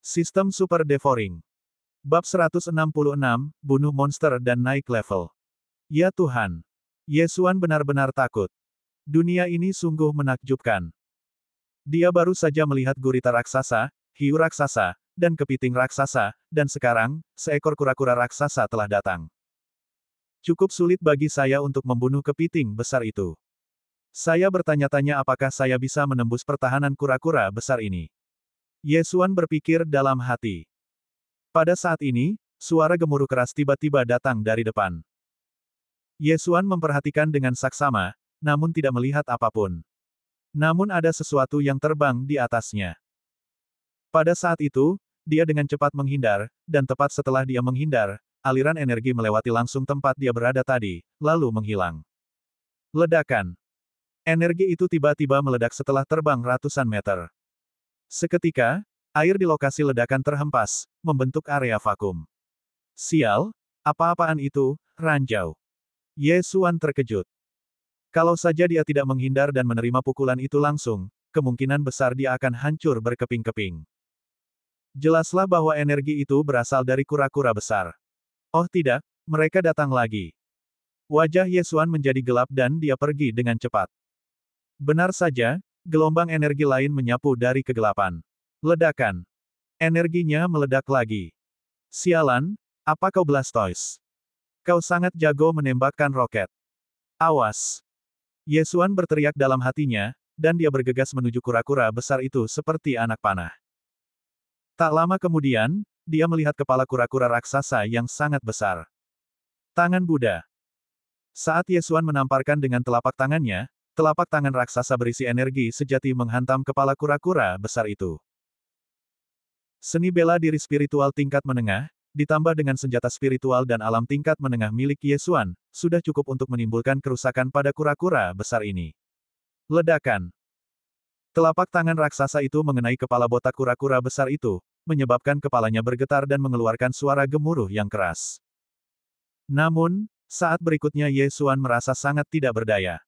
Sistem Super Devouring. Bab 166, Bunuh Monster dan Naik Level. Ya Tuhan! Ye Xuan benar-benar takut. Dunia ini sungguh menakjubkan. Dia baru saja melihat gurita raksasa, hiu raksasa, dan kepiting raksasa, dan sekarang, seekor kura-kura raksasa telah datang. Cukup sulit bagi saya untuk membunuh kepiting besar itu. Saya bertanya-tanya apakah saya bisa menembus pertahanan kura-kura besar ini. Ye Xuan berpikir dalam hati. Pada saat ini, suara gemuruh keras tiba-tiba datang dari depan. Ye Xuan memperhatikan dengan saksama, namun tidak melihat apapun. Namun ada sesuatu yang terbang di atasnya. Pada saat itu, dia dengan cepat menghindar, dan tepat setelah dia menghindar, aliran energi melewati langsung tempat dia berada tadi, lalu menghilang. Ledakan. Energi itu tiba-tiba meledak setelah terbang ratusan meter. Seketika, air di lokasi ledakan terhempas, membentuk area vakum. Sial, apa-apaan itu, ranjau. Ye Xuan terkejut. Kalau saja dia tidak menghindar dan menerima pukulan itu langsung, kemungkinan besar dia akan hancur berkeping-keping. Jelaslah bahwa energi itu berasal dari kura-kura besar. Oh tidak, mereka datang lagi. Wajah Ye Xuan menjadi gelap dan dia pergi dengan cepat. Benar saja, gelombang energi lain menyapu dari kegelapan. Ledakan. Energinya meledak lagi. Sialan, apa kau Blastoise? Kau sangat jago menembakkan roket. Awas. Ye Xuan berteriak dalam hatinya, dan dia bergegas menuju kura-kura besar itu seperti anak panah. Tak lama kemudian, dia melihat kepala kura-kura raksasa yang sangat besar. Tangan Buddha. Saat Ye Xuan menamparkan dengan telapak tangannya, telapak tangan raksasa berisi energi sejati menghantam kepala kura-kura besar itu. Seni bela diri spiritual tingkat menengah, ditambah dengan senjata spiritual dan alam tingkat menengah milik Ye Xuan, sudah cukup untuk menimbulkan kerusakan pada kura-kura besar ini. Ledakan. Telapak tangan raksasa itu mengenai kepala botak kura-kura besar itu, menyebabkan kepalanya bergetar dan mengeluarkan suara gemuruh yang keras. Namun, saat berikutnya Ye Xuan merasa sangat tidak berdaya.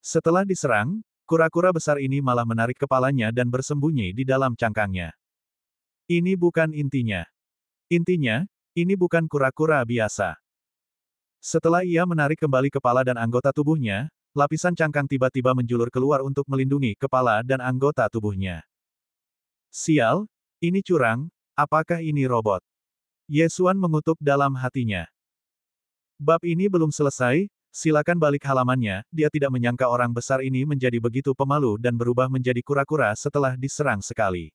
Setelah diserang, kura-kura besar ini malah menarik kepalanya dan bersembunyi di dalam cangkangnya. Ini bukan intinya. Intinya, ini bukan kura-kura biasa. Setelah ia menarik kembali kepala dan anggota tubuhnya, lapisan cangkang tiba-tiba menjulur keluar untuk melindungi kepala dan anggota tubuhnya. Sial, ini curang, apakah ini robot? Ye Xuan mengutuk dalam hatinya. Bab ini belum selesai. Silakan balik halamannya, dia tidak menyangka orang besar ini menjadi begitu pemalu dan berubah menjadi kura-kura setelah diserang sekali.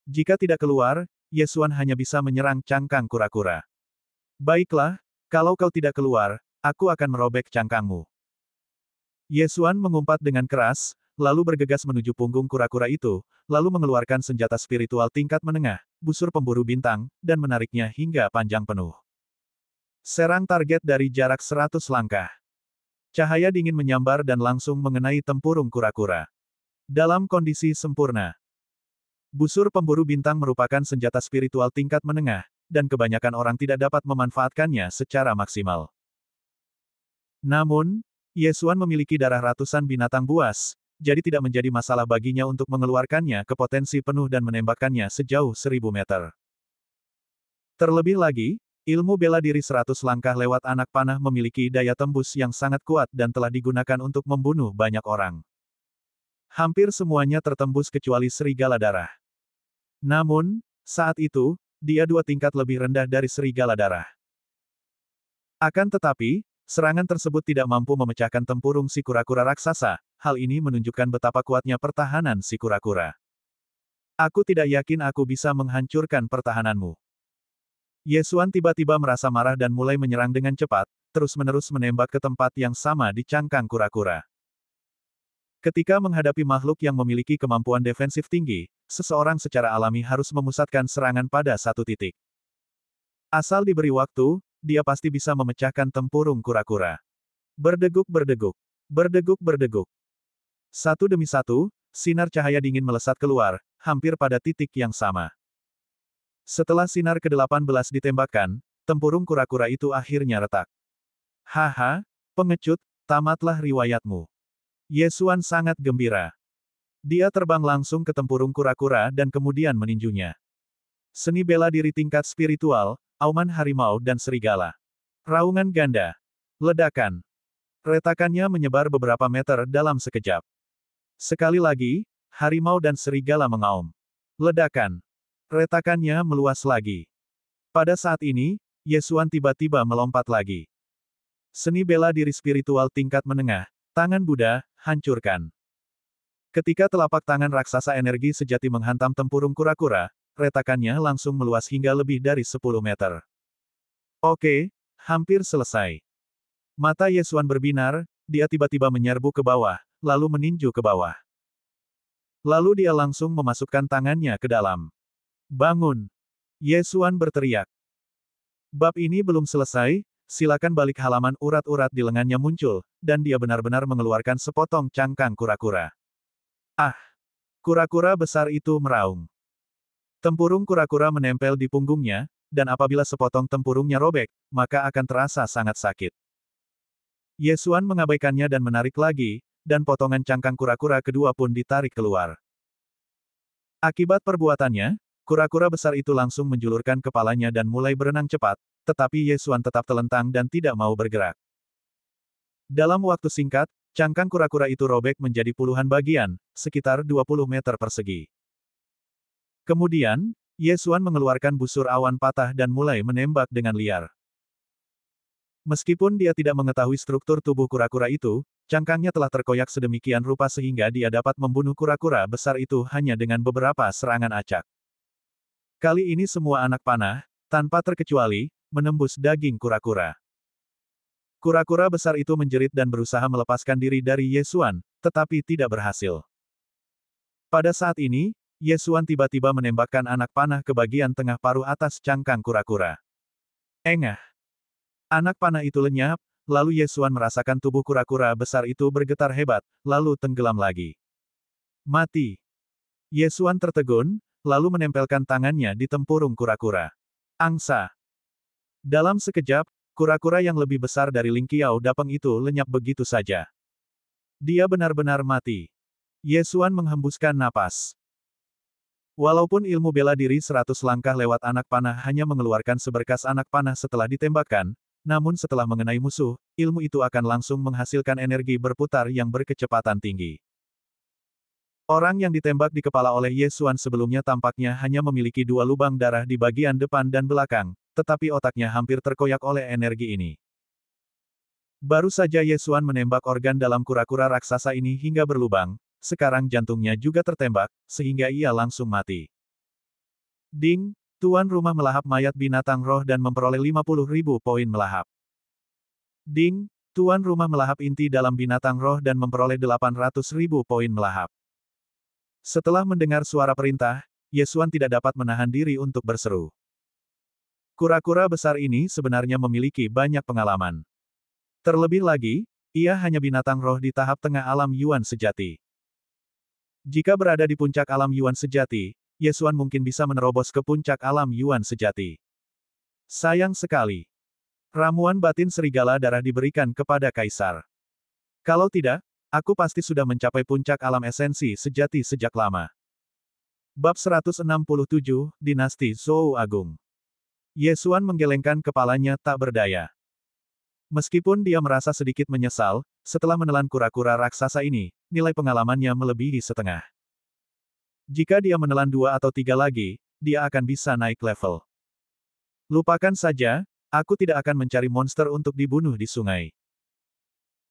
Jika tidak keluar, Ye Xuan hanya bisa menyerang cangkang kura-kura. Baiklah, kalau kau tidak keluar, aku akan merobek cangkangmu. Ye Xuan mengumpat dengan keras, lalu bergegas menuju punggung kura-kura itu, lalu mengeluarkan senjata spiritual tingkat menengah, busur pemburu bintang, dan menariknya hingga panjang penuh. Serang target dari jarak 100 langkah. Cahaya dingin menyambar dan langsung mengenai tempurung kura-kura. Dalam kondisi sempurna. Busur pemburu bintang merupakan senjata spiritual tingkat menengah, dan kebanyakan orang tidak dapat memanfaatkannya secara maksimal. Namun, Ye Xuan memiliki darah ratusan binatang buas, jadi tidak menjadi masalah baginya untuk mengeluarkannya ke potensi penuh dan menembakkannya sejauh 1000 meter. Terlebih lagi, ilmu bela diri 100 langkah lewat anak panah memiliki daya tembus yang sangat kuat dan telah digunakan untuk membunuh banyak orang. Hampir semuanya tertembus kecuali serigala darah. Namun, saat itu, dia 2 tingkat lebih rendah dari serigala darah. Akan tetapi, serangan tersebut tidak mampu memecahkan tempurung si kura-kura raksasa, hal ini menunjukkan betapa kuatnya pertahanan si kura-kura. Aku tidak yakin aku bisa menghancurkan pertahananmu. Ye Xuan tiba-tiba merasa marah dan mulai menyerang dengan cepat, terus-menerus menembak ke tempat yang sama di cangkang kura-kura. Ketika menghadapi makhluk yang memiliki kemampuan defensif tinggi, seseorang secara alami harus memusatkan serangan pada satu titik. Asal diberi waktu, dia pasti bisa memecahkan tempurung kura-kura. Berdeguk-berdeguk. Berdeguk-berdeguk. Satu demi satu, sinar cahaya dingin melesat keluar, hampir pada titik yang sama. Setelah sinar ke-18 ditembakkan, tempurung kura-kura itu akhirnya retak. Haha, pengecut, tamatlah riwayatmu. Ye Xuan sangat gembira. Dia terbang langsung ke tempurung kura-kura dan kemudian meninjunya. Seni bela diri tingkat spiritual, auman harimau dan serigala. Raungan ganda. Ledakan. Retakannya menyebar beberapa meter dalam sekejap. Sekali lagi, harimau dan serigala mengaum. Ledakan. Retakannya meluas lagi. Pada saat ini, Yesuan tiba-tiba melompat lagi. Seni bela diri spiritual tingkat menengah, tangan Buddha, hancurkan. Ketika telapak tangan raksasa energi sejati menghantam tempurung kura-kura, retakannya langsung meluas hingga lebih dari 10 meter. Oke, hampir selesai. Mata Yesuan berbinar, dia tiba-tiba menyerbu ke bawah, lalu meninju ke bawah. Lalu dia langsung memasukkan tangannya ke dalam. Bangun! Yesuan berteriak. Bab ini belum selesai, silakan balik halaman. Urat-urat di lengannya muncul, dan dia benar-benar mengeluarkan sepotong cangkang kura-kura. Ah! Kura-kura besar itu meraung. Tempurung kura-kura menempel di punggungnya, dan apabila sepotong tempurungnya robek, maka akan terasa sangat sakit. Yesuan mengabaikannya dan menarik lagi, dan potongan cangkang kura-kura kedua pun ditarik keluar. Akibat perbuatannya, kura-kura besar itu langsung menjulurkan kepalanya dan mulai berenang cepat, tetapi Yesuan tetap telentang dan tidak mau bergerak. Dalam waktu singkat, cangkang kura-kura itu robek menjadi puluhan bagian, sekitar 20 meter persegi. Kemudian, Yesuan mengeluarkan busur awan patah dan mulai menembak dengan liar. Meskipun dia tidak mengetahui struktur tubuh kura-kura itu, cangkangnya telah terkoyak sedemikian rupa sehingga dia dapat membunuh kura-kura besar itu hanya dengan beberapa serangan acak. Kali ini semua anak panah, tanpa terkecuali, menembus daging kura-kura. Kura-kura besar itu menjerit dan berusaha melepaskan diri dari Yesuan, tetapi tidak berhasil. Pada saat ini, Yesuan tiba-tiba menembakkan anak panah ke bagian tengah paruh atas cangkang kura-kura. Engah! Anak panah itu lenyap, lalu Yesuan merasakan tubuh kura-kura besar itu bergetar hebat, lalu tenggelam lagi. Mati! Yesuan tertegun, lalu menempelkan tangannya di tempurung kura-kura. Angsa! Dalam sekejap, kura-kura yang lebih besar dari Ling Qiao Dapeng itu lenyap begitu saja. Dia benar-benar mati. Yesuan menghembuskan napas. Walaupun ilmu bela diri 100 langkah lewat anak panah hanya mengeluarkan seberkas anak panah setelah ditembakkan, namun setelah mengenai musuh, ilmu itu akan langsung menghasilkan energi berputar yang berkecepatan tinggi. Orang yang ditembak di kepala oleh Yesuan sebelumnya tampaknya hanya memiliki 2 lubang darah di bagian depan dan belakang, tetapi otaknya hampir terkoyak oleh energi ini. Baru saja Yesuan menembak organ dalam kura-kura raksasa ini hingga berlubang, sekarang jantungnya juga tertembak, sehingga ia langsung mati. Ding, tuan rumah melahap mayat binatang roh dan memperoleh 50.000 poin melahap. Ding, tuan rumah melahap inti dalam binatang roh dan memperoleh 800.000 poin melahap. Setelah mendengar suara perintah, Yesuan tidak dapat menahan diri untuk berseru. Kura-kura besar ini sebenarnya memiliki banyak pengalaman. Terlebih lagi, ia hanya binatang roh di tahap tengah alam Yuan sejati. Jika berada di puncak alam Yuan sejati, Yesuan mungkin bisa menerobos ke puncak alam Yuan sejati. Sayang sekali. Ramuan batin serigala darah diberikan kepada Kaisar. Kalau tidak, aku pasti sudah mencapai puncak alam esensi sejati sejak lama. Bab 167, Dinasti Zhou Agung. Yesuan menggelengkan kepalanya tak berdaya. Meskipun dia merasa sedikit menyesal, setelah menelan kura-kura raksasa ini, nilai pengalamannya melebihi setengah. Jika dia menelan 2 atau 3 lagi, dia akan bisa naik level. Lupakan saja, aku tidak akan mencari monster untuk dibunuh di sungai.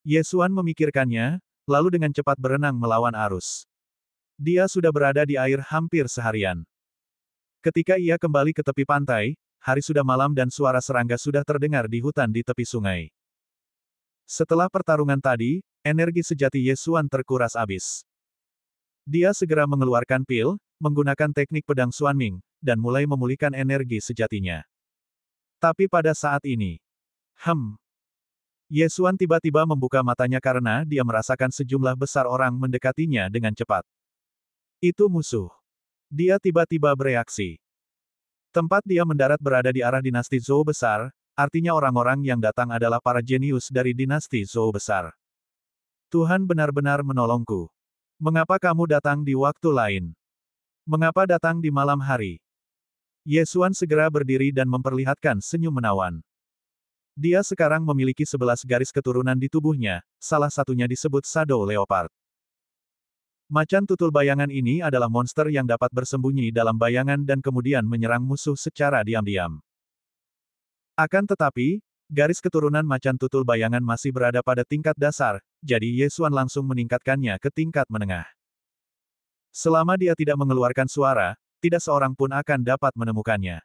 Yesuan memikirkannya, lalu dengan cepat berenang melawan arus. Dia sudah berada di air hampir seharian. Ketika ia kembali ke tepi pantai, hari sudah malam dan suara serangga sudah terdengar di hutan di tepi sungai. Setelah pertarungan tadi, energi sejati Yesuan terkuras habis. Dia segera mengeluarkan pil, menggunakan teknik pedang Xuanming, dan mulai memulihkan energi sejatinya. Tapi pada saat ini, Yesuan tiba-tiba membuka matanya karena dia merasakan sejumlah besar orang mendekatinya dengan cepat. Itu musuh. Dia tiba-tiba bereaksi. Tempat dia mendarat berada di arah dinasti Zhou besar, artinya orang-orang yang datang adalah para jenius dari dinasti Zhou besar. Tuhan benar-benar menolongku. Mengapa kamu datang di waktu lain? Mengapa datang di malam hari? Ye Xuan segera berdiri dan memperlihatkan senyum menawan. Dia sekarang memiliki 11 garis keturunan di tubuhnya, salah satunya disebut Shadow Leopard. Macan tutul bayangan ini adalah monster yang dapat bersembunyi dalam bayangan dan kemudian menyerang musuh secara diam-diam. Akan tetapi, garis keturunan macan tutul bayangan masih berada pada tingkat dasar, jadi Ye Xuan langsung meningkatkannya ke tingkat menengah. Selama dia tidak mengeluarkan suara, tidak seorang pun akan dapat menemukannya.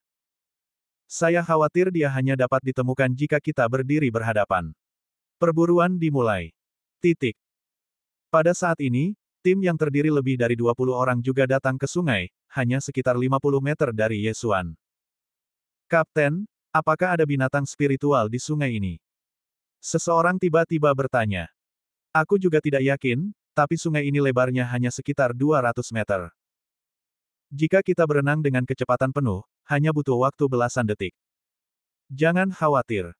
Saya khawatir dia hanya dapat ditemukan jika kita berdiri berhadapan. Perburuan dimulai. Titik. Pada saat ini, tim yang terdiri lebih dari 20 orang juga datang ke sungai, hanya sekitar 50 meter dari Ye Xuan. Kapten, apakah ada binatang spiritual di sungai ini? Seseorang tiba-tiba bertanya. Aku juga tidak yakin, tapi sungai ini lebarnya hanya sekitar 200 meter. Jika kita berenang dengan kecepatan penuh, hanya butuh waktu belasan detik. Jangan khawatir.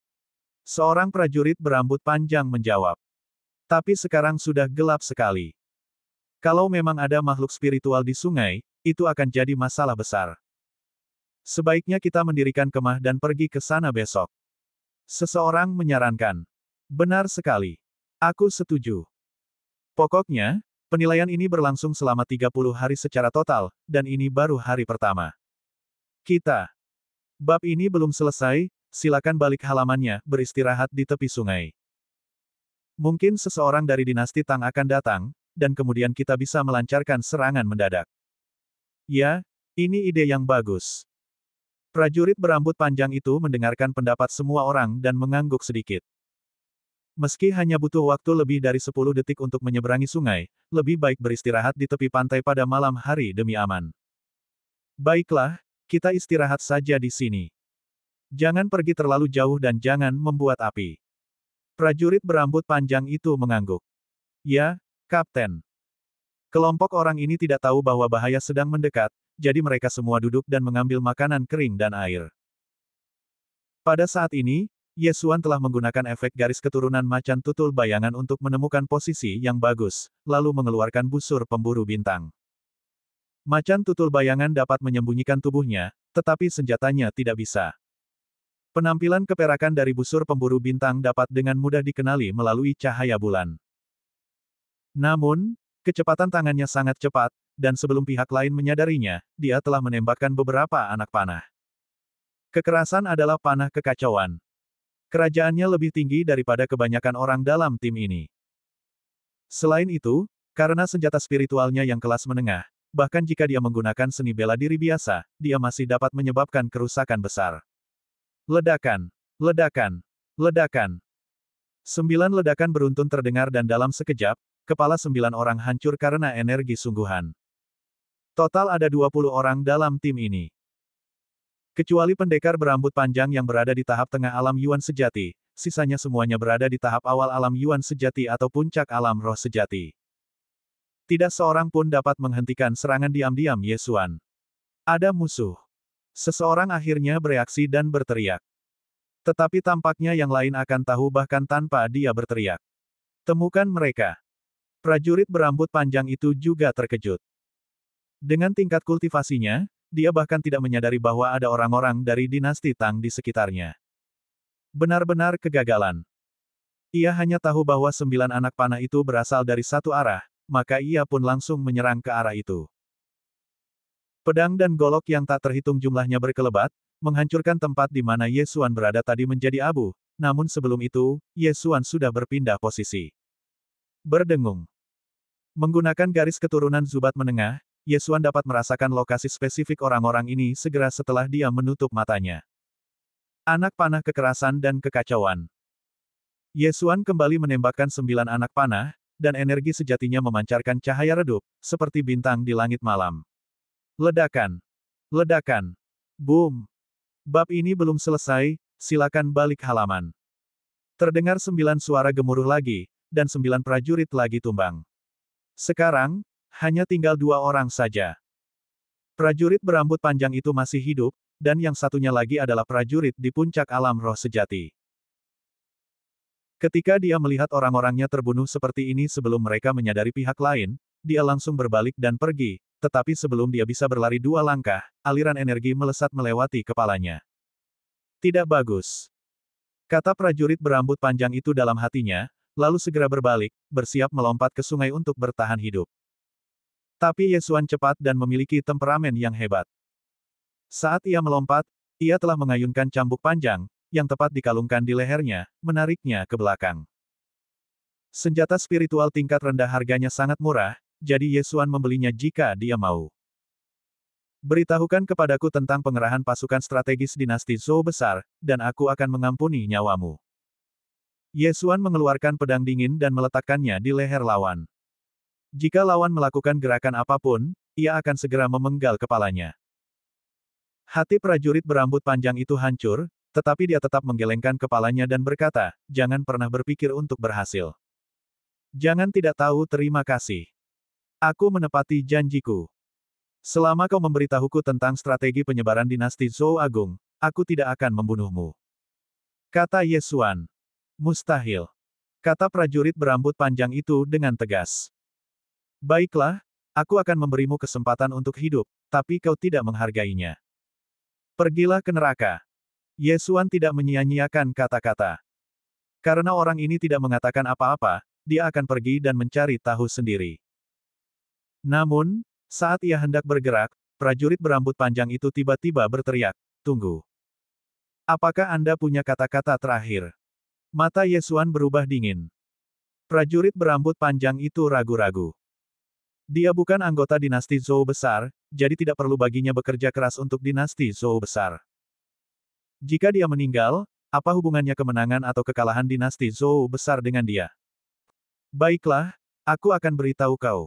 Seorang prajurit berambut panjang menjawab. Tapi sekarang sudah gelap sekali. Kalau memang ada makhluk spiritual di sungai, itu akan jadi masalah besar. Sebaiknya kita mendirikan kemah dan pergi ke sana besok. Seseorang menyarankan. Benar sekali. Aku setuju. Pokoknya, penilaian ini berlangsung selama 30 hari secara total, dan ini baru hari pertama. Kita. Bab ini belum selesai, silakan balik halamannya, beristirahat di tepi sungai. Mungkin seseorang dari dinasti Tang akan datang, dan kemudian kita bisa melancarkan serangan mendadak. Ya, ini ide yang bagus. Prajurit berambut panjang itu mendengarkan pendapat semua orang dan mengangguk sedikit. Meski hanya butuh waktu lebih dari 10 detik untuk menyeberangi sungai, lebih baik beristirahat di tepi pantai pada malam hari demi aman. Baiklah, kita istirahat saja di sini. Jangan pergi terlalu jauh dan jangan membuat api. Prajurit berambut panjang itu mengangguk. Ya, Kapten. Kelompok orang ini tidak tahu bahwa bahaya sedang mendekat, jadi mereka semua duduk dan mengambil makanan kering dan air. Pada saat ini, Ye Xuan telah menggunakan efek garis keturunan macan tutul bayangan untuk menemukan posisi yang bagus, lalu mengeluarkan busur pemburu bintang. Macan tutul bayangan dapat menyembunyikan tubuhnya, tetapi senjatanya tidak bisa. Penampilan keperakan dari busur pemburu bintang dapat dengan mudah dikenali melalui cahaya bulan. Namun, kecepatan tangannya sangat cepat, dan sebelum pihak lain menyadarinya, dia telah menembakkan beberapa anak panah. Kekerasan adalah panah kekacauan. Kerajaannya lebih tinggi daripada kebanyakan orang dalam tim ini. Selain itu, karena senjata spiritualnya yang kelas menengah, bahkan jika dia menggunakan seni bela diri biasa, dia masih dapat menyebabkan kerusakan besar. Ledakan, ledakan, ledakan. 9 ledakan beruntun terdengar dan dalam sekejap, kepala 9 orang hancur karena energi sungguhan. Total ada 20 orang dalam tim ini. Kecuali pendekar berambut panjang yang berada di tahap tengah alam Yuan sejati, sisanya semuanya berada di tahap awal alam Yuan sejati atau puncak alam roh sejati. Tidak seorang pun dapat menghentikan serangan diam-diam Ye Xuan. Ada musuh. Seseorang akhirnya bereaksi dan berteriak. Tetapi tampaknya yang lain akan tahu bahkan tanpa dia berteriak. Temukan mereka. Prajurit berambut panjang itu juga terkejut. Dengan tingkat kultivasinya, dia bahkan tidak menyadari bahwa ada orang-orang dari dinasti Tang di sekitarnya. Benar-benar kegagalan. Ia hanya tahu bahwa 9 anak panah itu berasal dari satu arah, maka ia pun langsung menyerang ke arah itu. Pedang dan golok yang tak terhitung jumlahnya berkelebat, menghancurkan tempat di mana Ye Xuan berada tadi menjadi abu, namun sebelum itu, Ye Xuan sudah berpindah posisi. Berdengung. Menggunakan garis keturunan Zubat menengah, Ye Xuan dapat merasakan lokasi spesifik orang-orang ini segera setelah dia menutup matanya. Anak panah kekerasan dan kekacauan. Ye Xuan kembali menembakkan 9 anak panah, dan energi sejatinya memancarkan cahaya redup, seperti bintang di langit malam. Ledakan. Ledakan. Boom. Bab ini belum selesai, silakan balik halaman. Terdengar 9 suara gemuruh lagi, dan 9 prajurit lagi tumbang. Sekarang, hanya tinggal 2 orang saja. Prajurit berambut panjang itu masih hidup, dan yang satunya lagi adalah prajurit di puncak alam roh sejati. Ketika dia melihat orang-orangnya terbunuh seperti ini sebelum mereka menyadari pihak lain, dia langsung berbalik dan pergi, tetapi sebelum dia bisa berlari 2 langkah, aliran energi melesat melewati kepalanya. Tidak bagus, kata prajurit berambut panjang itu dalam hatinya, lalu segera berbalik, bersiap melompat ke sungai untuk bertahan hidup. Tapi Ye Xuan cepat dan memiliki temperamen yang hebat. Saat ia melompat, ia telah mengayunkan cambuk panjang, yang tepat dikalungkan di lehernya, menariknya ke belakang. Senjata spiritual tingkat rendah harganya sangat murah, jadi Ye Xuan membelinya jika dia mau. Beritahukan kepadaku tentang pengerahan pasukan strategis dinasti Zhou besar, dan aku akan mengampuni nyawamu. Ye Xuan mengeluarkan pedang dingin dan meletakkannya di leher lawan. Jika lawan melakukan gerakan apapun, ia akan segera memenggal kepalanya. Hati prajurit berambut panjang itu hancur, tetapi dia tetap menggelengkan kepalanya dan berkata, jangan pernah berpikir untuk berhasil. Jangan tidak tahu terima kasih. Aku menepati janjiku. Selama kau memberitahuku tentang strategi penyebaran dinasti Zhou Agung, aku tidak akan membunuhmu. Kata Ye Xuan. Mustahil. Kata prajurit berambut panjang itu dengan tegas. Baiklah, aku akan memberimu kesempatan untuk hidup, tapi kau tidak menghargainya. Pergilah ke neraka. Ye Xuan tidak menyia-nyiakan kata-kata. Karena orang ini tidak mengatakan apa-apa, dia akan pergi dan mencari tahu sendiri. Namun, saat ia hendak bergerak, prajurit berambut panjang itu tiba-tiba berteriak, tunggu. Apakah Anda punya kata-kata terakhir? Mata Ye Xuan berubah dingin. Prajurit berambut panjang itu ragu-ragu. Dia bukan anggota dinasti Zhou besar, jadi tidak perlu baginya bekerja keras untuk dinasti Zhou besar. Jika dia meninggal, apa hubungannya kemenangan atau kekalahan dinasti Zhou besar dengan dia? Baiklah, aku akan beritahu kau.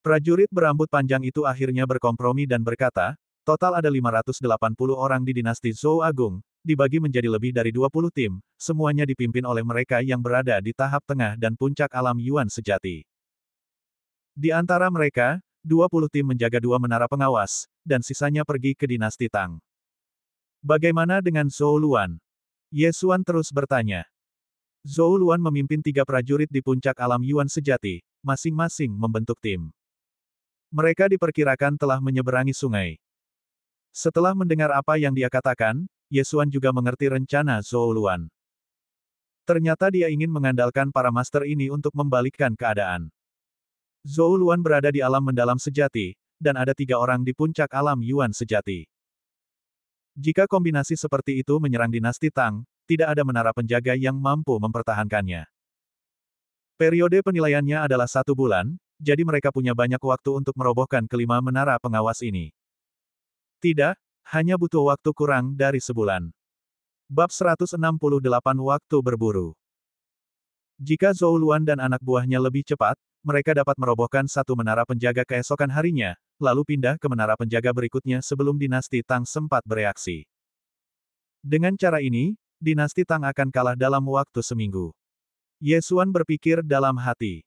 Prajurit berambut panjang itu akhirnya berkompromi dan berkata, total ada 580 orang di dinasti Zhou Agung, dibagi menjadi lebih dari 20 tim, semuanya dipimpin oleh mereka yang berada di tahap tengah dan puncak alam Yuan sejati. Di antara mereka, 20 tim menjaga 2 menara pengawas, dan sisanya pergi ke dinasti Tang. Bagaimana dengan Zhou Luan? Ye Xuan terus bertanya. Zhou Luan memimpin 3 prajurit di puncak alam Yuan sejati, masing-masing membentuk tim. Mereka diperkirakan telah menyeberangi sungai. Setelah mendengar apa yang dia katakan, Ye Xuan juga mengerti rencana Zhou Luan. Ternyata dia ingin mengandalkan para master ini untuk membalikkan keadaan. Zhou Luan berada di alam mendalam sejati, dan ada 3 orang di puncak alam Yuan sejati. Jika kombinasi seperti itu menyerang dinasti Tang, tidak ada menara penjaga yang mampu mempertahankannya. Periode penilaiannya adalah 1 bulan, jadi mereka punya banyak waktu untuk merobohkan kelima menara pengawas ini. Tidak, hanya butuh waktu kurang dari sebulan. Bab 168 Waktu Berburu. Jika Zhou Luan dan anak buahnya lebih cepat, mereka dapat merobohkan 1 menara penjaga keesokan harinya, lalu pindah ke menara penjaga berikutnya sebelum dinasti Tang sempat bereaksi. Dengan cara ini, dinasti Tang akan kalah dalam waktu seminggu. Ye Xuan berpikir dalam hati.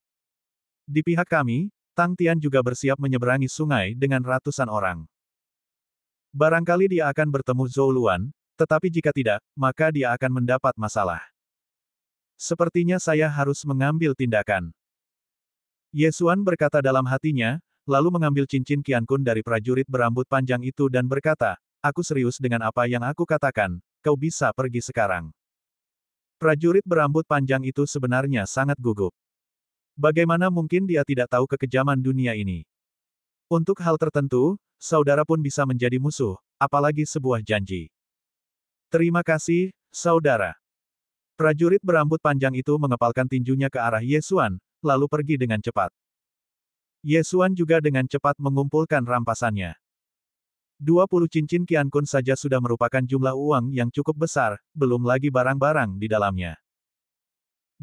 Di pihak kami, Tang Tian juga bersiap menyeberangi sungai dengan ratusan orang. Barangkali dia akan bertemu Zhou Luan, tetapi jika tidak, maka dia akan mendapat masalah. Sepertinya saya harus mengambil tindakan. Ye Xuan berkata dalam hatinya, lalu mengambil cincin Qiankun dari prajurit berambut panjang itu dan berkata, aku serius dengan apa yang aku katakan, kau bisa pergi sekarang. Prajurit berambut panjang itu sebenarnya sangat gugup. Bagaimana mungkin dia tidak tahu kekejaman dunia ini? Untuk hal tertentu, saudara pun bisa menjadi musuh, apalagi sebuah janji. Terima kasih, saudara. Prajurit berambut panjang itu mengepalkan tinjunya ke arah Ye Xuan, lalu pergi dengan cepat. Ye Xuan juga dengan cepat mengumpulkan rampasannya. 20 cincin Qiankun saja sudah merupakan jumlah uang yang cukup besar, belum lagi barang-barang di dalamnya.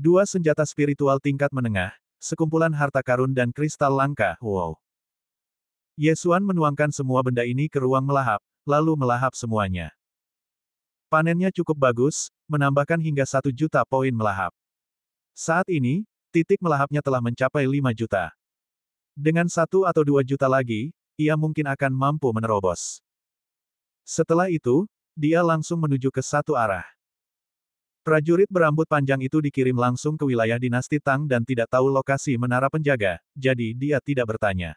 2 senjata spiritual tingkat menengah, sekumpulan harta karun dan kristal langka, wow. Ye Xuan menuangkan semua benda ini ke ruang melahap, lalu melahap semuanya. Panennya cukup bagus, menambahkan hingga 1 juta poin melahap. Saat ini, titik melahapnya telah mencapai 5 juta. Dengan 1 atau 2 juta lagi, ia mungkin akan mampu menerobos. Setelah itu, dia langsung menuju ke satu arah. Prajurit berambut panjang itu dikirim langsung ke wilayah dinasti Tang dan tidak tahu lokasi menara penjaga, jadi dia tidak bertanya.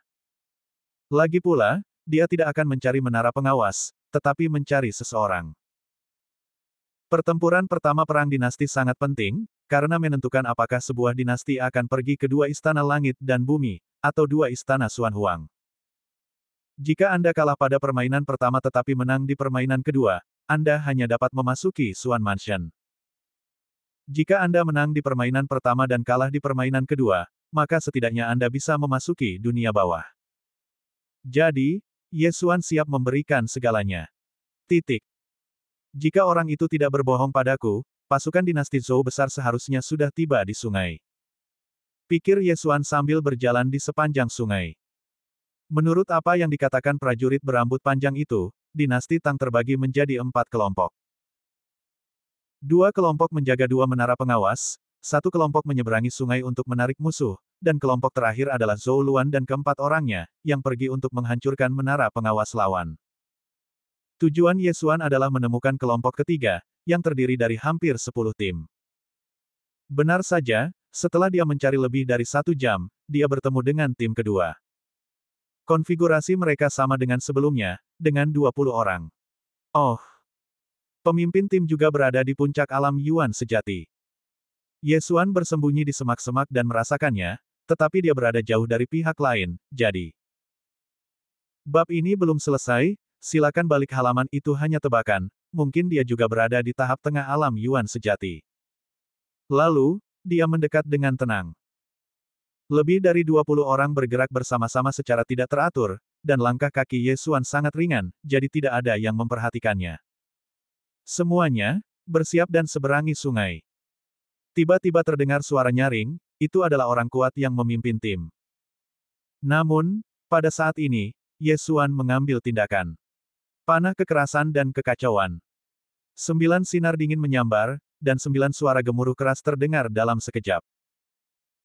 Lagi pula, dia tidak akan mencari menara pengawas, tetapi mencari seseorang. Pertempuran pertama Perang Dinasti sangat penting, karena menentukan apakah sebuah dinasti akan pergi ke dua istana langit dan bumi, atau dua istana Xuan Huang. Jika Anda kalah pada permainan pertama tetapi menang di permainan kedua, Anda hanya dapat memasuki Xuan Mansion. Jika Anda menang di permainan pertama dan kalah di permainan kedua, maka setidaknya Anda bisa memasuki dunia bawah. Jadi, Ye Xuan siap memberikan segalanya. Titik. Jika orang itu tidak berbohong padaku, pasukan dinasti Zhou besar seharusnya sudah tiba di sungai. Pikir Ye Xuan sambil berjalan di sepanjang sungai. Menurut apa yang dikatakan prajurit berambut panjang itu, dinasti Tang terbagi menjadi 4 kelompok. 2 kelompok menjaga 2 menara pengawas, 1 kelompok menyeberangi sungai untuk menarik musuh, dan kelompok terakhir adalah Zhou Luan dan keempat orangnya, yang pergi untuk menghancurkan menara pengawas lawan. Tujuan Ye Xuan adalah menemukan kelompok ketiga, yang terdiri dari hampir 10 tim. Benar saja, setelah dia mencari lebih dari 1 jam, dia bertemu dengan tim kedua. Konfigurasi mereka sama dengan sebelumnya, dengan 20 orang. Oh! Pemimpin tim juga berada di puncak alam Yuan sejati. Ye Xuan bersembunyi di semak-semak dan merasakannya, tetapi dia berada jauh dari pihak lain, jadi. Bab ini belum selesai. Silakan balik halaman, itu hanya tebakan, mungkin dia juga berada di tahap tengah alam Yuan sejati. Lalu, dia mendekat dengan tenang. Lebih dari 20 orang bergerak bersama-sama secara tidak teratur, dan langkah kaki Ye Xuan sangat ringan, jadi tidak ada yang memperhatikannya. Semuanya, bersiap dan seberangi sungai. Tiba-tiba terdengar suara nyaring, itu adalah orang kuat yang memimpin tim. Namun, pada saat ini, Ye Xuan mengambil tindakan. Panah kekerasan dan kekacauan. 9 sinar dingin menyambar, dan 9 suara gemuruh keras terdengar dalam sekejap.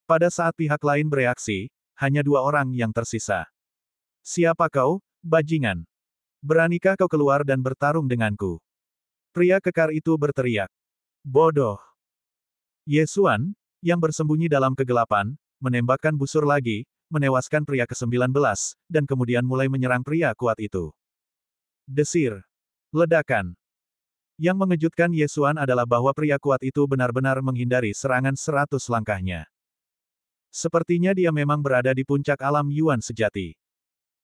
Pada saat pihak lain bereaksi, hanya 2 orang yang tersisa. Siapa kau, bajingan? Beranikah kau keluar dan bertarung denganku? Pria kekar itu berteriak. Bodoh. Ye Xuan, yang bersembunyi dalam kegelapan, menembakkan busur lagi, menewaskan pria ke-19, dan kemudian mulai menyerang pria kuat itu. Desir. Ledakan. Yang mengejutkan Ye Xuan adalah bahwa pria kuat itu benar-benar menghindari serangan 100 langkahnya. Sepertinya dia memang berada di puncak alam Yuan sejati.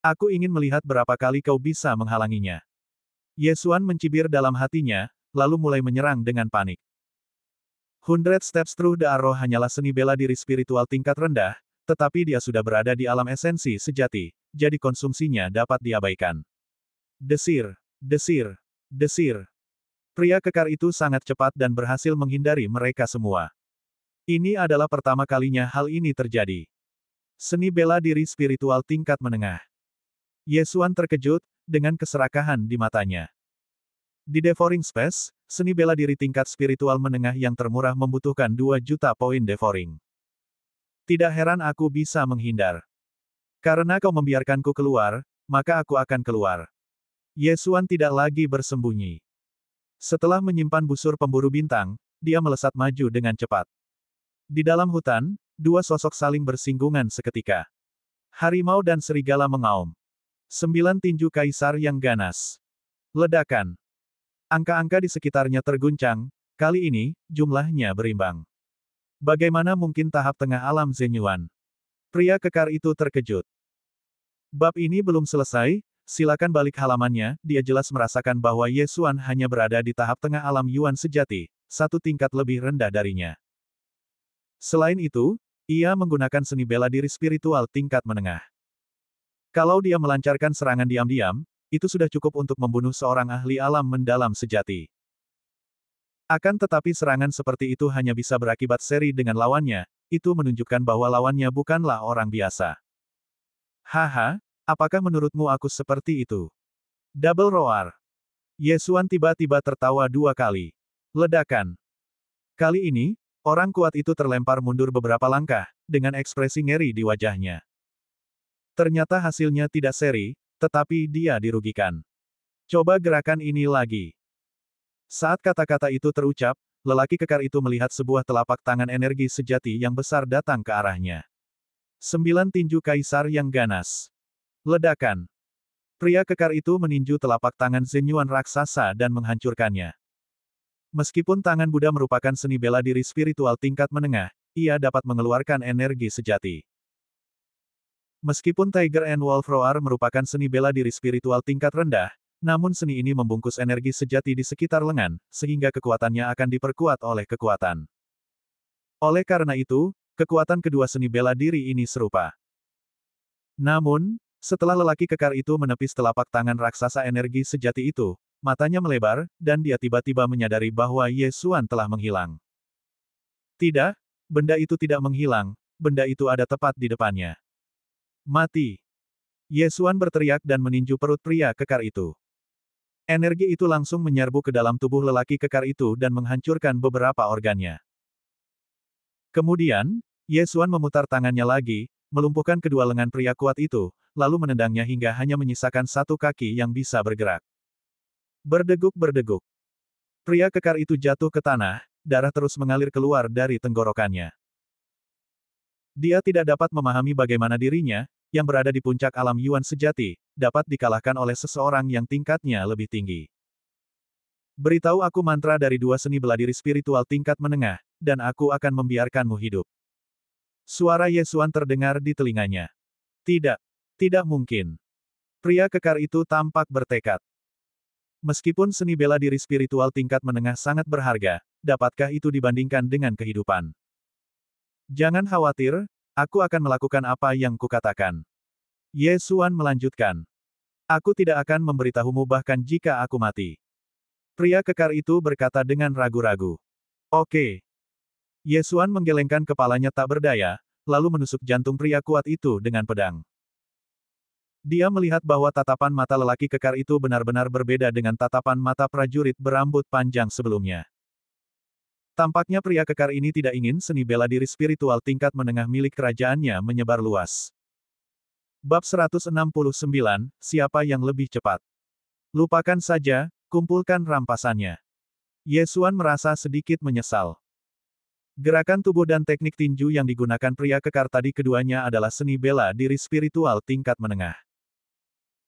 Aku ingin melihat berapa kali kau bisa menghalanginya. Ye Xuan mencibir dalam hatinya, lalu mulai menyerang dengan panik. 100 Steps Through the Arrow hanyalah seni bela diri spiritual tingkat rendah, tetapi dia sudah berada di alam esensi sejati, jadi konsumsinya dapat diabaikan. Desir, desir, desir. Pria kekar itu sangat cepat dan berhasil menghindari mereka semua. Ini adalah pertama kalinya hal ini terjadi. Seni bela diri spiritual tingkat menengah. Ye Xuan terkejut, dengan keserakahan di matanya. Di Devouring Space, seni bela diri tingkat spiritual menengah yang termurah membutuhkan 2 juta poin Devouring. Tidak heran aku bisa menghindar. Karena kau membiarkanku keluar, maka aku akan keluar. Ye Xuan tidak lagi bersembunyi. Setelah menyimpan busur pemburu bintang, dia melesat maju dengan cepat. Di dalam hutan, 2 sosok saling bersinggungan seketika. Harimau dan serigala mengaum. 9 tinju kaisar yang ganas. Ledakan. Angka-angka di sekitarnya terguncang, kali ini, jumlahnya berimbang. Bagaimana mungkin tahap tengah alam Zhenyuan? Pria kekar itu terkejut. Bab ini belum selesai. Silakan balik halamannya, dia jelas merasakan bahwa Ye Xuan hanya berada di tahap tengah alam Yuan sejati, 1 tingkat lebih rendah darinya. Selain itu, ia menggunakan seni bela diri spiritual tingkat menengah. Kalau dia melancarkan serangan diam-diam, itu sudah cukup untuk membunuh seorang ahli alam mendalam sejati. Akan tetapi serangan seperti itu hanya bisa berakibat seri dengan lawannya, itu menunjukkan bahwa lawannya bukanlah orang biasa. Haha. Apakah menurutmu aku seperti itu? Double roar. Ye Xuan tiba-tiba tertawa 2 kali. Ledakan. Kali ini, orang kuat itu terlempar mundur beberapa langkah, dengan ekspresi ngeri di wajahnya. Ternyata hasilnya tidak seri, tetapi dia dirugikan. Coba gerakan ini lagi. Saat kata-kata itu terucap, lelaki kekar itu melihat sebuah telapak tangan energi sejati yang besar datang ke arahnya. 9 tinju kaisar yang ganas. Ledakan. Pria kekar itu meninju telapak tangan Zenyuan raksasa dan menghancurkannya. Meskipun tangan Buddha merupakan seni bela diri spiritual tingkat menengah, ia dapat mengeluarkan energi sejati. Meskipun Tiger and Wolf Roar merupakan seni bela diri spiritual tingkat rendah, namun seni ini membungkus energi sejati di sekitar lengan, sehingga kekuatannya akan diperkuat oleh kekuatan. Oleh karena itu, kekuatan kedua seni bela diri ini serupa. Namun, setelah lelaki kekar itu menepis telapak tangan raksasa energi sejati itu, matanya melebar, dan dia tiba-tiba menyadari bahwa Ye Xuan telah menghilang. Tidak, benda itu tidak menghilang, benda itu ada tepat di depannya. Mati! Ye Xuan berteriak dan meninju perut pria kekar itu. Energi itu langsung menyerbu ke dalam tubuh lelaki kekar itu dan menghancurkan beberapa organnya. Kemudian, Ye Xuan memutar tangannya lagi, melumpuhkan kedua lengan pria kuat itu, lalu menendangnya hingga hanya menyisakan satu kaki yang bisa bergerak. Berdeguk-berdeguk. Pria kekar itu jatuh ke tanah, darah terus mengalir keluar dari tenggorokannya. Dia tidak dapat memahami bagaimana dirinya, yang berada di puncak alam Yuan sejati, dapat dikalahkan oleh seseorang yang tingkatnya lebih tinggi. Beritahu aku mantra dari dua seni bela diri spiritual tingkat menengah, dan aku akan membiarkanmu hidup. Suara Ye Xuan terdengar di telinganya. Tidak. Tidak mungkin. Pria kekar itu tampak bertekad. Meskipun seni bela diri spiritual tingkat menengah sangat berharga, dapatkah itu dibandingkan dengan kehidupan? Jangan khawatir, aku akan melakukan apa yang kukatakan. Ye Xuan melanjutkan. Aku tidak akan memberitahumu bahkan jika aku mati. Pria kekar itu berkata dengan ragu-ragu. Oke. Ye Xuan menggelengkan kepalanya tak berdaya, lalu menusuk jantung pria kuat itu dengan pedang. Dia melihat bahwa tatapan mata lelaki kekar itu benar-benar berbeda dengan tatapan mata prajurit berambut panjang sebelumnya. Tampaknya pria kekar ini tidak ingin seni bela diri spiritual tingkat menengah milik kerajaannya menyebar luas. Bab 169, Siapa yang lebih cepat? Lupakan saja, kumpulkan rampasannya. Ye Xuan merasa sedikit menyesal. Gerakan tubuh dan teknik tinju yang digunakan pria kekar tadi keduanya adalah seni bela diri spiritual tingkat menengah.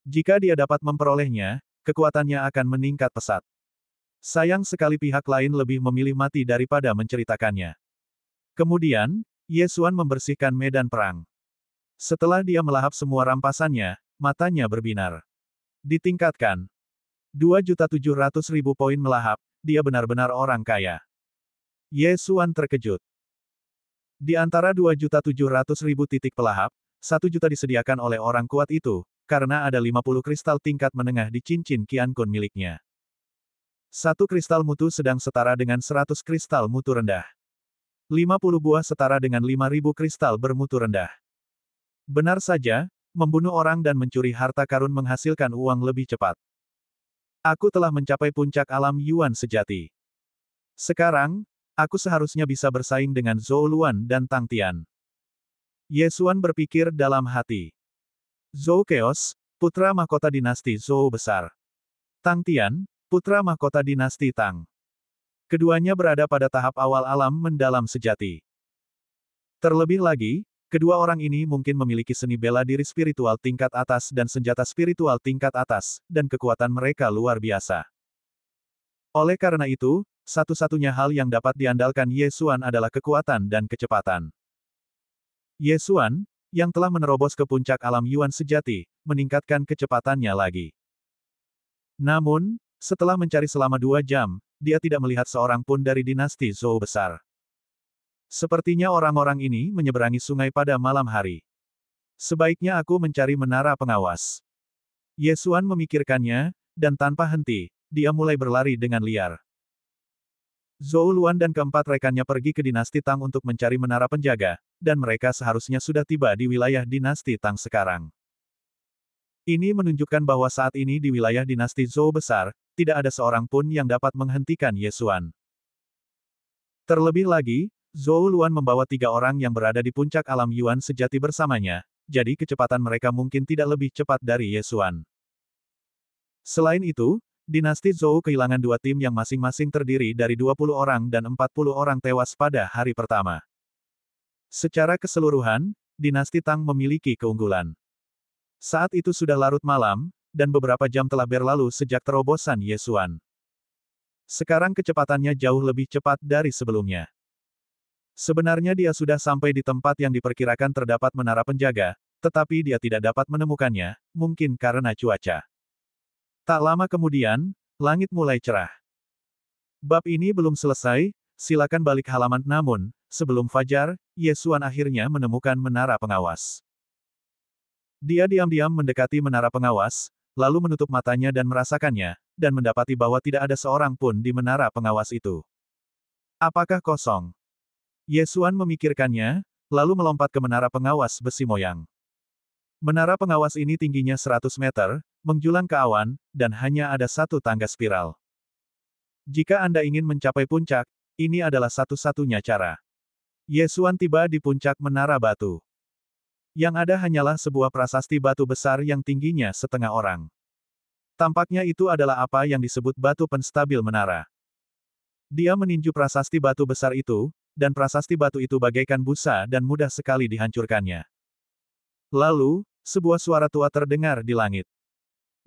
Jika dia dapat memperolehnya, kekuatannya akan meningkat pesat. Sayang sekali pihak lain lebih memilih mati daripada menceritakannya. Kemudian, Ye Xuan membersihkan medan perang. Setelah dia melahap semua rampasannya, matanya berbinar. Ditingkatkan. 2.700.000 poin melahap, dia benar-benar orang kaya. Ye Xuan terkejut. Di antara 2.700.000 titik pelahap, 1 juta disediakan oleh orang kuat itu, karena ada 50 kristal tingkat menengah di cincin Qiankun miliknya. 1 kristal mutu sedang setara dengan 100 kristal mutu rendah. 50 buah setara dengan 5.000 kristal bermutu rendah. Benar saja, membunuh orang dan mencuri harta karun menghasilkan uang lebih cepat. Aku telah mencapai puncak alam Yuan sejati. Sekarang, aku seharusnya bisa bersaing dengan Zhou Luan dan Tang Tian. Ye Xuan berpikir dalam hati. Zhou Keos, putra mahkota dinasti Zhou besar. Tang Tian, putra mahkota dinasti Tang. Keduanya berada pada tahap awal alam mendalam sejati. Terlebih lagi, kedua orang ini mungkin memiliki seni bela diri spiritual tingkat atas dan senjata spiritual tingkat atas, dan kekuatan mereka luar biasa. Oleh karena itu, satu-satunya hal yang dapat diandalkan Ye Xuan adalah kekuatan dan kecepatan. Ye Xuan, yang telah menerobos ke puncak alam Yuan sejati, meningkatkan kecepatannya lagi. Namun, setelah mencari selama 2 jam, dia tidak melihat seorang pun dari dinasti Zhou besar. Sepertinya orang-orang ini menyeberangi sungai pada malam hari. Sebaiknya aku mencari menara pengawas. Ye Xuan memikirkannya, dan tanpa henti, dia mulai berlari dengan liar. Zhou Luan dan keempat rekannya pergi ke dinasti Tang untuk mencari menara penjaga, dan mereka seharusnya sudah tiba di wilayah dinasti Tang sekarang. Ini menunjukkan bahwa saat ini di wilayah dinasti Zhou besar, tidak ada seorang pun yang dapat menghentikan Ye Xuan. Terlebih lagi, Zhou Luan membawa 3 orang yang berada di puncak alam Yuan sejati bersamanya, jadi kecepatan mereka mungkin tidak lebih cepat dari Ye Xuan. Selain itu, dinasti Zhou kehilangan 2 tim yang masing-masing terdiri dari 20 orang dan 40 orang tewas pada hari pertama. Secara keseluruhan, dinasti Tang memiliki keunggulan. Saat itu sudah larut malam, dan beberapa jam telah berlalu sejak terobosan Ye Xuan. Sekarang kecepatannya jauh lebih cepat dari sebelumnya. Sebenarnya dia sudah sampai di tempat yang diperkirakan terdapat menara penjaga, tetapi dia tidak dapat menemukannya, mungkin karena cuaca. Tak lama kemudian, langit mulai cerah. Bab ini belum selesai, silakan balik halaman. Namun, sebelum fajar, Ye Xuan akhirnya menemukan menara pengawas. Dia diam-diam mendekati menara pengawas, lalu menutup matanya dan merasakannya, dan mendapati bahwa tidak ada seorang pun di menara pengawas itu. Apakah kosong? Ye Xuan memikirkannya, lalu melompat ke menara pengawas besi moyang. Menara pengawas ini tingginya 100 meter, menjulang ke awan, dan hanya ada satu tangga spiral. Jika Anda ingin mencapai puncak, ini adalah satu-satunya cara. Ye Xuan tiba di puncak menara batu. Yang ada hanyalah sebuah prasasti batu besar yang tingginya setengah orang. Tampaknya itu adalah apa yang disebut batu penstabil menara. Dia meninju prasasti batu besar itu, dan prasasti batu itu bagaikan busa dan mudah sekali dihancurkannya. Lalu, sebuah suara tua terdengar di langit.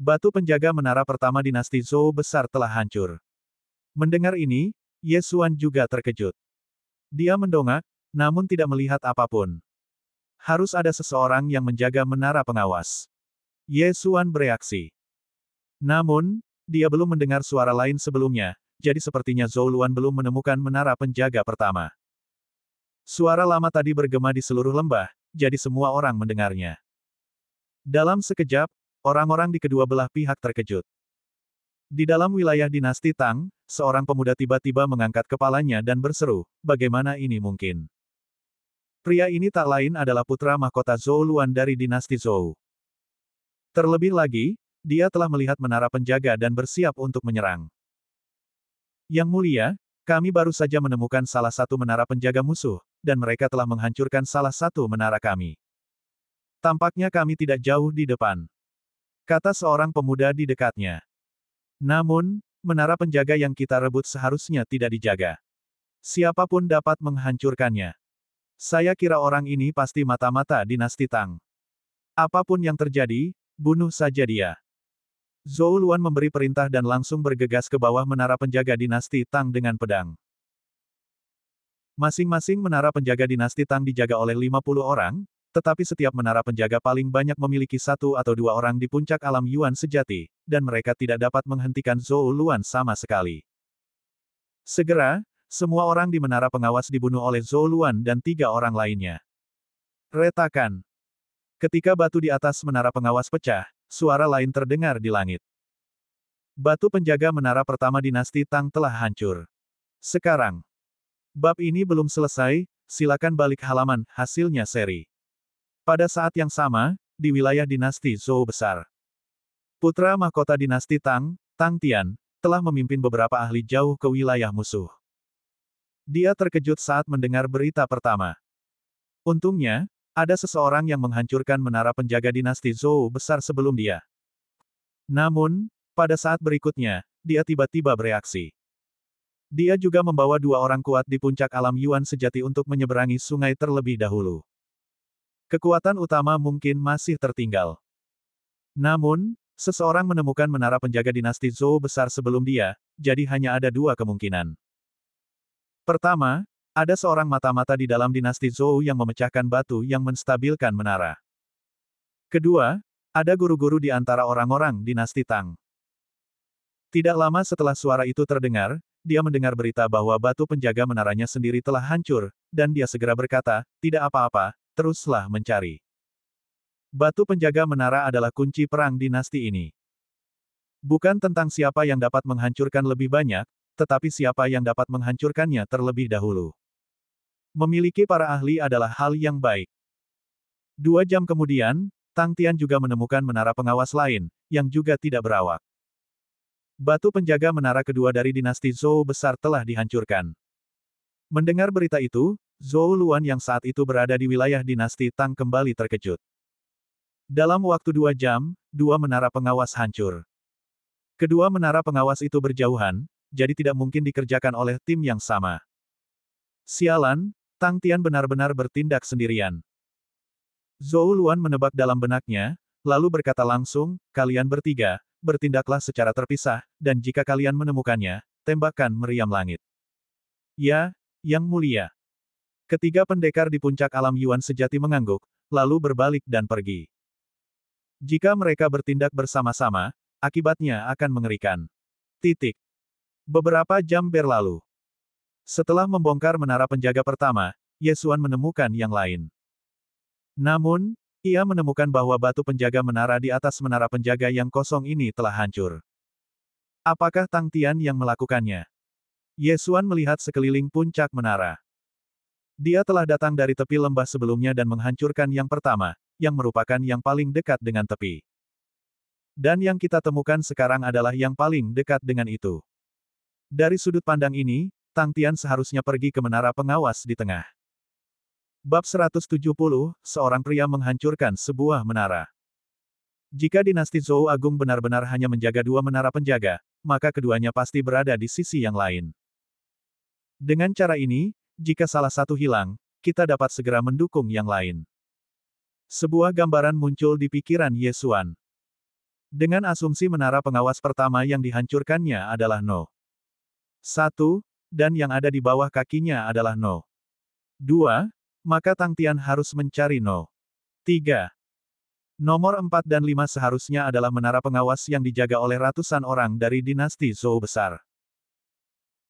Batu penjaga menara pertama dinasti Zhou besar telah hancur. Mendengar ini, Ye Xuan juga terkejut. Dia mendongak, namun tidak melihat apapun. Harus ada seseorang yang menjaga menara pengawas. Ye Xuan bereaksi. Namun, dia belum mendengar suara lain sebelumnya, jadi sepertinya Zhou Luan belum menemukan menara penjaga pertama. Suara lama tadi bergema di seluruh lembah, jadi semua orang mendengarnya. Dalam sekejap, orang-orang di kedua belah pihak terkejut. Di dalam wilayah dinasti Tang, seorang pemuda tiba-tiba mengangkat kepalanya dan berseru, bagaimana ini mungkin? Pria ini tak lain adalah putra mahkota Zhou Luan dari dinasti Zhou. Terlebih lagi, dia telah melihat menara penjaga dan bersiap untuk menyerang. Yang mulia, kami baru saja menemukan salah satu menara penjaga musuh, dan mereka telah menghancurkan salah satu menara kami. Tampaknya kami tidak jauh di depan, kata seorang pemuda di dekatnya. Namun, menara penjaga yang kita rebut seharusnya tidak dijaga. Siapapun dapat menghancurkannya. Saya kira orang ini pasti mata-mata dinasti Tang. Apapun yang terjadi, bunuh saja dia. Zhou Luan memberi perintah dan langsung bergegas ke bawah menara penjaga dinasti Tang dengan pedang. Masing-masing menara penjaga dinasti Tang dijaga oleh 50 orang, tetapi setiap menara penjaga paling banyak memiliki satu atau dua orang di puncak alam Yuan sejati, dan mereka tidak dapat menghentikan Zhou Luan sama sekali. Segera, semua orang di menara pengawas dibunuh oleh Zhou Luan dan 3 orang lainnya. Retakan. Ketika batu di atas menara pengawas pecah, suara lain terdengar di langit. Batu penjaga menara pertama dinasti Tang telah hancur. Sekarang, bab ini belum selesai, silakan balik halaman, hasilnya seri. Pada saat yang sama, di wilayah dinasti Zhou besar. Putra mahkota dinasti Tang, Tang Tian, telah memimpin beberapa ahli jauh ke wilayah musuh. Dia terkejut saat mendengar berita pertama. Untungnya, ada seseorang yang menghancurkan menara penjaga dinasti Zhou besar sebelum dia. Namun, pada saat berikutnya, dia tiba-tiba bereaksi. Dia juga membawa 2 orang kuat di puncak alam Yuan sejati untuk menyeberangi sungai terlebih dahulu. Kekuatan utama mungkin masih tertinggal. Namun, seseorang menemukan menara penjaga dinasti Zhou besar sebelum dia, jadi hanya ada 2 kemungkinan. Pertama, ada seorang mata-mata di dalam dinasti Zhou yang memecahkan batu yang menstabilkan menara. Kedua, ada guru-guru di antara orang-orang dinasti Tang. Tidak lama setelah suara itu terdengar, dia mendengar berita bahwa batu penjaga menaranya sendiri telah hancur, dan dia segera berkata, tidak apa-apa, teruslah mencari. Batu penjaga menara adalah kunci perang dinasti ini. Bukan tentang siapa yang dapat menghancurkan lebih banyak, tetapi siapa yang dapat menghancurkannya terlebih dahulu. Memiliki para ahli adalah hal yang baik. 2 jam kemudian, Tang Tian juga menemukan menara pengawas lain, yang juga tidak berawak. Batu penjaga menara kedua dari dinasti Zhou besar telah dihancurkan. Mendengar berita itu, Zhou Luan yang saat itu berada di wilayah dinasti Tang kembali terkejut. Dalam waktu 2 jam, 2 menara pengawas hancur. Kedua menara pengawas itu berjauhan, jadi tidak mungkin dikerjakan oleh tim yang sama. Sialan, Tang Tian benar-benar bertindak sendirian. Zhou Luan menebak dalam benaknya, lalu berkata langsung, kalian bertiga, bertindaklah secara terpisah, dan jika kalian menemukannya, tembakkan meriam langit. Ya, Yang Mulia. Ketiga pendekar di puncak alam Yuan sejati mengangguk, lalu berbalik dan pergi. Jika mereka bertindak bersama-sama, akibatnya akan mengerikan. Titik. Beberapa jam berlalu. Setelah membongkar menara penjaga pertama, Yesuan menemukan yang lain. Namun, ia menemukan bahwa batu penjaga menara di atas menara penjaga yang kosong ini telah hancur. Apakah Tang Tian yang melakukannya? Yesuan melihat sekeliling puncak menara. Dia telah datang dari tepi lembah sebelumnya dan menghancurkan yang pertama, yang merupakan yang paling dekat dengan tepi. Dan yang kita temukan sekarang adalah yang paling dekat dengan itu. Dari sudut pandang ini, Tang Tian seharusnya pergi ke menara pengawas di tengah. Bab 170, seorang pria menghancurkan sebuah menara. Jika dinasti Zhou Agung benar-benar hanya menjaga dua menara penjaga, maka keduanya pasti berada di sisi yang lain. Dengan cara ini, jika salah satu hilang, kita dapat segera mendukung yang lain. Sebuah gambaran muncul di pikiran Yesuan. Dengan asumsi menara pengawas pertama yang dihancurkannya adalah No. 1, dan yang ada di bawah kakinya adalah No. 2, maka Tang Tian harus mencari No. 3. Nomor 4 dan 5 seharusnya adalah menara pengawas yang dijaga oleh ratusan orang dari dinasti Zhou besar.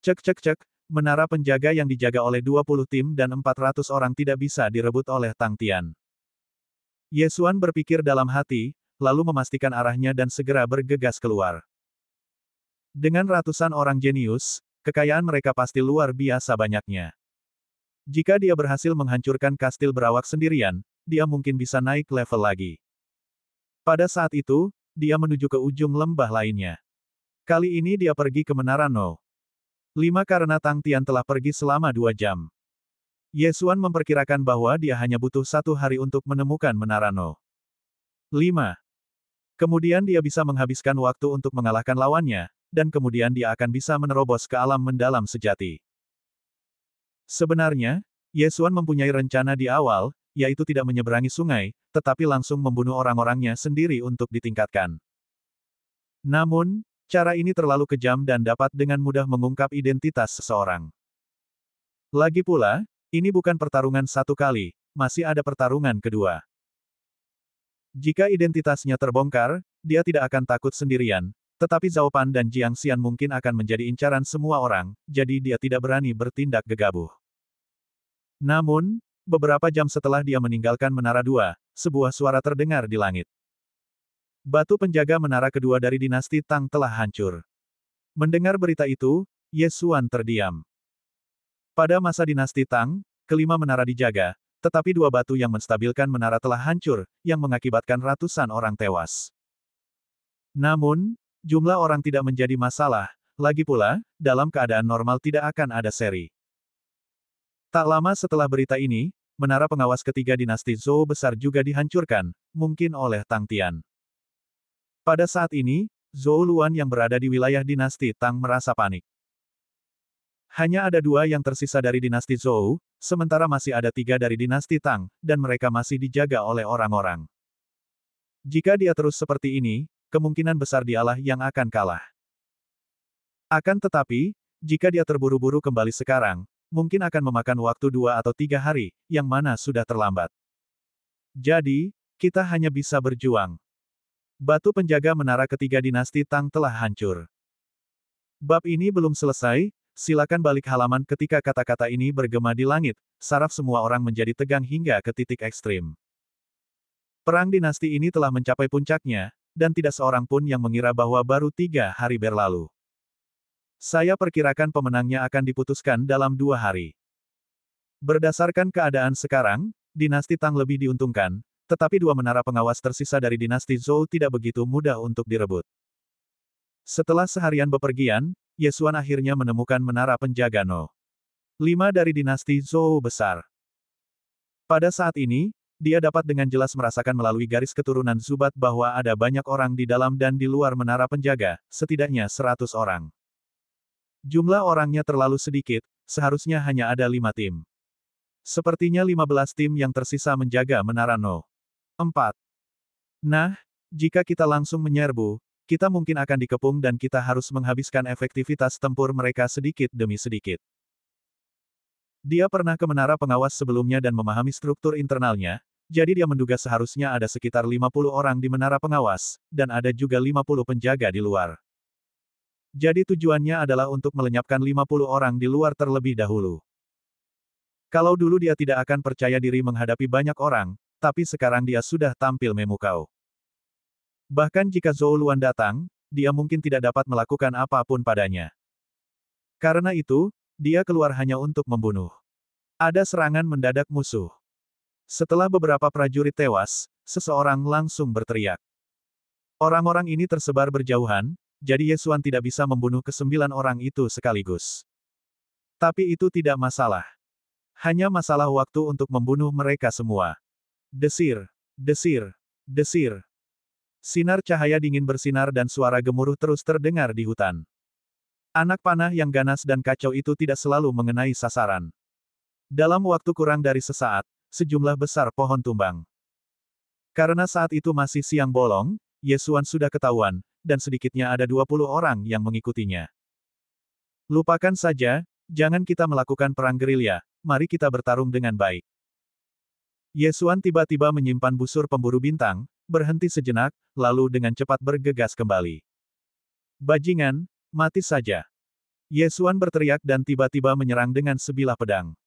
Cek cek cek, menara penjaga yang dijaga oleh 20 tim dan 400 orang tidak bisa direbut oleh Tang Tian. Yesuan berpikir dalam hati, lalu memastikan arahnya dan segera bergegas keluar. Dengan ratusan orang jenius, kekayaan mereka pasti luar biasa banyaknya. Jika dia berhasil menghancurkan kastil berawak sendirian, dia mungkin bisa naik level lagi. Pada saat itu, dia menuju ke ujung lembah lainnya. Kali ini dia pergi ke menara No. 5 karena Tang Tian telah pergi selama 2 jam. Yesuan memperkirakan bahwa dia hanya butuh 1 hari untuk menemukan menara No. 5. Kemudian dia bisa menghabiskan waktu untuk mengalahkan lawannya, dan kemudian dia akan bisa menerobos ke alam mendalam sejati. Sebenarnya, Yesuan mempunyai rencana di awal, yaitu tidak menyeberangi sungai, tetapi langsung membunuh orang-orangnya sendiri untuk ditingkatkan. Namun, cara ini terlalu kejam dan dapat dengan mudah mengungkap identitas seseorang. Lagi pula, ini bukan pertarungan satu kali, masih ada pertarungan kedua. Jika identitasnya terbongkar, dia tidak akan takut sendirian, tetapi Zhao Pan dan Jiang Xian mungkin akan menjadi incaran semua orang, jadi dia tidak berani bertindak gegabah. Namun, beberapa jam setelah dia meninggalkan Menara 2, sebuah suara terdengar di langit. Batu penjaga menara kedua dari dinasti Tang telah hancur. Mendengar berita itu, Yesuan terdiam. Pada masa dinasti Tang, kelima menara dijaga, tetapi 2 batu yang menstabilkan menara telah hancur, yang mengakibatkan ratusan orang tewas. Namun, jumlah orang tidak menjadi masalah, lagi pula, dalam keadaan normal tidak akan ada seri. Tak lama setelah berita ini, menara pengawas ketiga dinasti Zhou besar juga dihancurkan, mungkin oleh Tang Tian. Pada saat ini, Zhou Luan yang berada di wilayah dinasti Tang merasa panik. Hanya ada 2 yang tersisa dari dinasti Zhou, sementara masih ada 3 dari dinasti Tang, dan mereka masih dijaga oleh orang-orang. Jika dia terus seperti ini, kemungkinan besar dialah yang akan kalah. Akan tetapi, jika dia terburu-buru kembali sekarang, mungkin akan memakan waktu 2 atau 3 hari, yang mana sudah terlambat. Jadi, kita hanya bisa berjuang. Batu penjaga menara ketiga dinasti Tang telah hancur. Bab ini belum selesai, silakan balik halaman ketika kata-kata ini bergema di langit, saraf semua orang menjadi tegang hingga ke titik ekstrim. Perang dinasti ini telah mencapai puncaknya, dan tidak seorang pun yang mengira bahwa baru 3 hari berlalu. Saya perkirakan pemenangnya akan diputuskan dalam 2 hari. Berdasarkan keadaan sekarang, dinasti Tang lebih diuntungkan, tetapi 2 menara pengawas tersisa dari dinasti Zhou tidak begitu mudah untuk direbut. Setelah seharian bepergian, Yesuan akhirnya menemukan menara penjaga No. 5 dari dinasti Zhou besar. Pada saat ini, dia dapat dengan jelas merasakan melalui garis keturunan Zubat bahwa ada banyak orang di dalam dan di luar menara penjaga, setidaknya 100 orang. Jumlah orangnya terlalu sedikit, seharusnya hanya ada 5 tim. Sepertinya 15 tim yang tersisa menjaga menara No. 4. Nah, Jika kita langsung menyerbu, kita mungkin akan dikepung dan kita harus menghabiskan efektivitas tempur mereka sedikit demi sedikit. Dia pernah ke menara pengawas sebelumnya dan memahami struktur internalnya, jadi dia menduga seharusnya ada sekitar 50 orang di menara pengawas, dan ada juga 50 penjaga di luar. Jadi tujuannya adalah untuk melenyapkan 50 orang di luar terlebih dahulu. Kalau dulu dia tidak akan percaya diri menghadapi banyak orang, tapi sekarang dia sudah tampil memukau. Bahkan jika Zhou Luan datang, dia mungkin tidak dapat melakukan apapun padanya. Karena itu, dia keluar hanya untuk membunuh. Ada serangan mendadak musuh. Setelah beberapa prajurit tewas, seseorang langsung berteriak. Orang-orang ini tersebar berjauhan, jadi Ye Xuan tidak bisa membunuh ke-9 orang itu sekaligus. Tapi itu tidak masalah. Hanya masalah waktu untuk membunuh mereka semua. Desir, desir, desir. Sinar cahaya dingin bersinar dan suara gemuruh terus terdengar di hutan. Anak panah yang ganas dan kacau itu tidak selalu mengenai sasaran. Dalam waktu kurang dari sesaat, sejumlah besar pohon tumbang. Karena saat itu masih siang bolong, Ye Xuan sudah ketahuan, dan sedikitnya ada 20 orang yang mengikutinya. Lupakan saja, jangan kita melakukan perang gerilya, mari kita bertarung dengan baik. Ye Xuan tiba-tiba menyimpan busur pemburu bintang, berhenti sejenak, lalu dengan cepat bergegas kembali. Bajingan, mati saja. Ye Xuan berteriak dan tiba-tiba menyerang dengan sebilah pedang.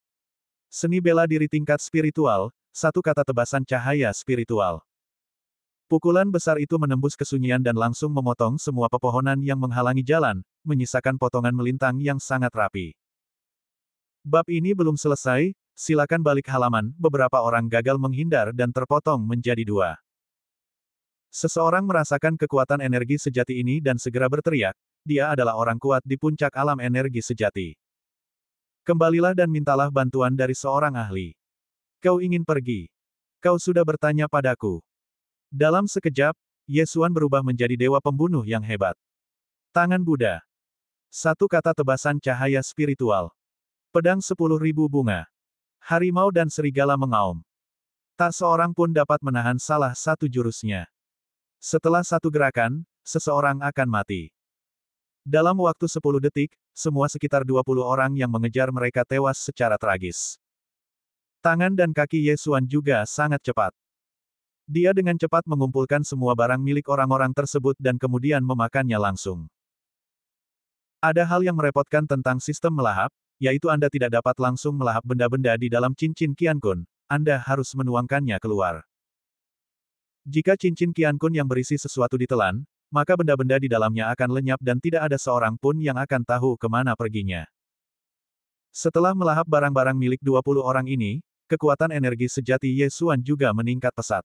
Seni bela diri tingkat spiritual, satu kata tebasan cahaya spiritual. Pukulan besar itu menembus kesunyian dan langsung memotong semua pepohonan yang menghalangi jalan, menyisakan potongan melintang yang sangat rapi. Bab ini belum selesai, silakan balik halaman, beberapa orang gagal menghindar dan terpotong menjadi 2. Seseorang merasakan kekuatan energi sejati ini dan segera berteriak, dia adalah orang kuat di puncak alam energi sejati. Kembalilah dan mintalah bantuan dari seorang ahli. Kau ingin pergi? Kau sudah bertanya padaku. Dalam sekejap, Ye Xuan berubah menjadi dewa pembunuh yang hebat. Tangan Buddha. Satu kata tebasan cahaya spiritual. Pedang 10.000 bunga. Harimau dan serigala mengaum. Tak seorang pun dapat menahan salah satu jurusnya. Setelah satu gerakan, seseorang akan mati. Dalam waktu 10 detik, semua sekitar 20 orang yang mengejar mereka tewas secara tragis. Tangan dan kaki Ye Xuan juga sangat cepat. Dia dengan cepat mengumpulkan semua barang milik orang-orang tersebut dan kemudian memakannya langsung. Ada hal yang merepotkan tentang sistem melahap, yaitu Anda tidak dapat langsung melahap benda-benda di dalam cincin Qiankun, Anda harus menuangkannya keluar. Jika cincin Qiankun yang berisi sesuatu ditelan, maka benda-benda di dalamnya akan lenyap dan tidak ada seorang pun yang akan tahu kemana perginya. Setelah melahap barang-barang milik 20 orang ini, kekuatan energi sejati Ye Xuan juga meningkat pesat.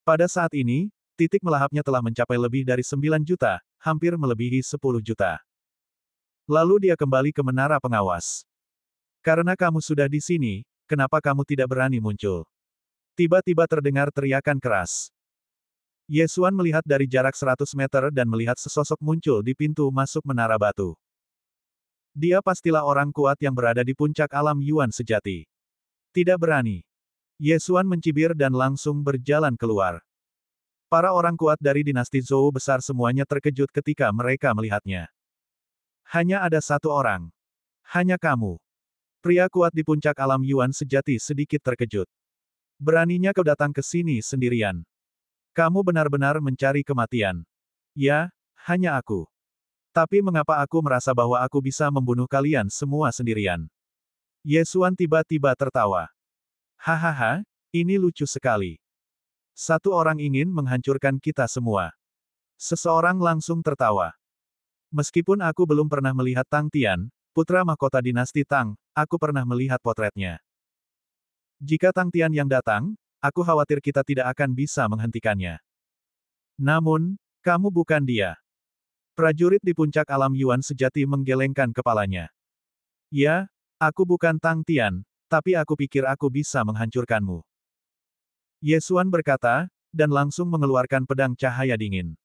Pada saat ini, titik melahapnya telah mencapai lebih dari 9 juta, hampir melebihi 10 juta. Lalu dia kembali ke menara pengawas. Karena kamu sudah di sini, kenapa kamu tidak berani muncul? Tiba-tiba terdengar teriakan keras. Ye Xuan melihat dari jarak 100 meter dan melihat sesosok muncul di pintu masuk menara batu. Dia pastilah orang kuat yang berada di puncak alam Yuan sejati. Tidak berani. Ye Xuan mencibir dan langsung berjalan keluar. Para orang kuat dari dinasti Zhou besar semuanya terkejut ketika mereka melihatnya. Hanya ada satu orang. Hanya kamu. Pria kuat di puncak alam Yuan sejati sedikit terkejut. Beraninya kau datang ke sini sendirian. Kamu benar-benar mencari kematian. Ya, hanya aku. Tapi mengapa aku merasa bahwa aku bisa membunuh kalian semua sendirian? Ye Xuan tiba-tiba tertawa. Hahaha, ini lucu sekali. Satu orang ingin menghancurkan kita semua. Seseorang langsung tertawa. Meskipun aku belum pernah melihat Tang Tian, putra mahkota dinasti Tang, aku pernah melihat potretnya. Jika Tang Tian yang datang, aku khawatir kita tidak akan bisa menghentikannya. Namun, kamu bukan dia. Prajurit di puncak alam Yuan sejati menggelengkan kepalanya. Ya, aku bukan Tang Tian, tapi aku pikir aku bisa menghancurkanmu. Ye Xuan berkata, dan langsung mengeluarkan pedang cahaya dingin.